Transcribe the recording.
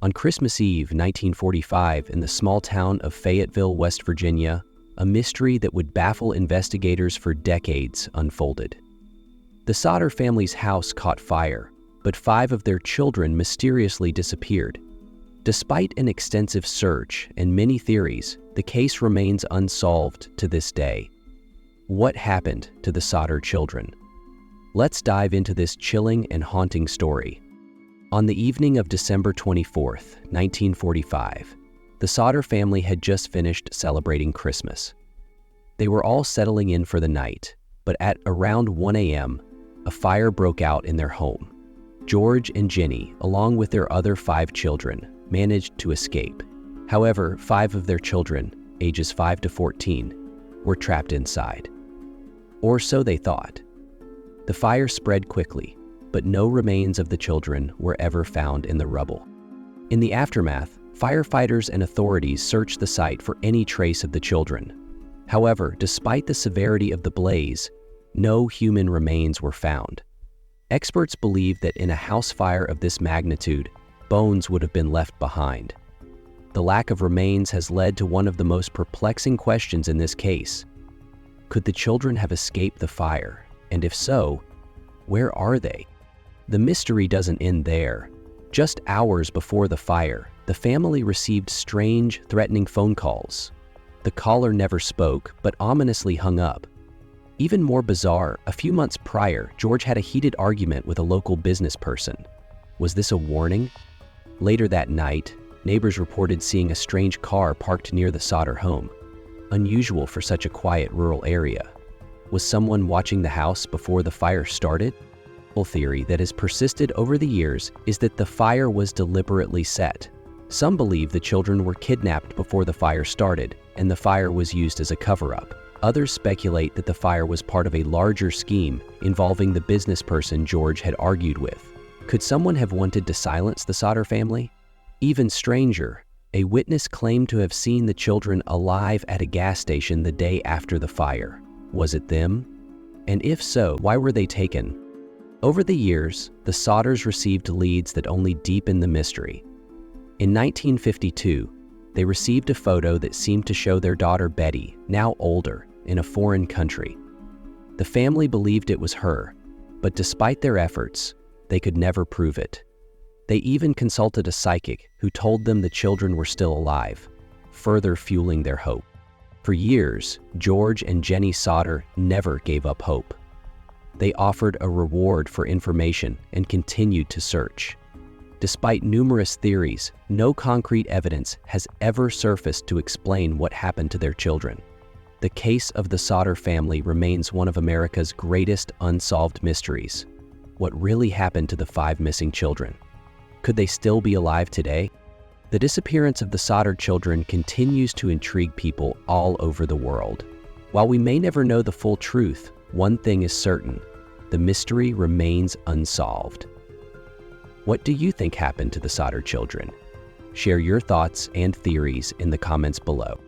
On Christmas Eve, 1945, in the small town of Fayetteville, West Virginia, a mystery that would baffle investigators for decades unfolded. The Sodder family's house caught fire, but 5 of their children mysteriously disappeared. Despite an extensive search and many theories, the case remains unsolved to this day. What happened to the Sodder children? Let's dive into this chilling and haunting story. On the evening of December 24th, 1945, the Sodder family had just finished celebrating Christmas. They were all settling in for the night, but at around 1 a.m., a fire broke out in their home. George and Jenny, along with their other 5 children, managed to escape. However, 5 of their children, ages 5 to 14, were trapped inside. Or so they thought. The fire spread quickly, but no remains of the children were ever found in the rubble. In the aftermath, firefighters and authorities searched the site for any trace of the children. However, despite the severity of the blaze, no human remains were found. Experts believe that in a house fire of this magnitude, bones would have been left behind. The lack of remains has led to one of the most perplexing questions in this case. Could the children have escaped the fire? And if so, where are they? The mystery doesn't end there. Just hours before the fire, the family received strange, threatening phone calls. The caller never spoke, but ominously hung up. Even more bizarre, a few months prior, George had a heated argument with a local business person. Was this a warning? Later that night, neighbors reported seeing a strange car parked near the Sodder home. Unusual for such a quiet rural area. Was someone watching the house before the fire started? The theory that has persisted over the years is that the fire was deliberately set. Some believe the children were kidnapped before the fire started, and the fire was used as a cover-up. Others speculate that the fire was part of a larger scheme involving the business person George had argued with. Could someone have wanted to silence the Sodder family? Even stranger, a witness claimed to have seen the children alive at a gas station the day after the fire. Was it them? And if so, why were they taken? Over the years, the Sodders received leads that only deepened the mystery. In 1952, they received a photo that seemed to show their daughter Betty, now older, in a foreign country. The family believed it was her, but despite their efforts, they could never prove it. They even consulted a psychic who told them the children were still alive, further fueling their hope. For years, George and Jenny Sodder never gave up hope. They offered a reward for information and continued to search. Despite numerous theories, no concrete evidence has ever surfaced to explain what happened to their children. The case of the Sodder family remains one of America's greatest unsolved mysteries. What really happened to the 5 missing children? Could they still be alive today? The disappearance of the Sodder children continues to intrigue people all over the world. While we may never know the full truth, one thing is certain: the mystery remains unsolved. What do you think happened to the Sodder children? Share your thoughts and theories in the comments below.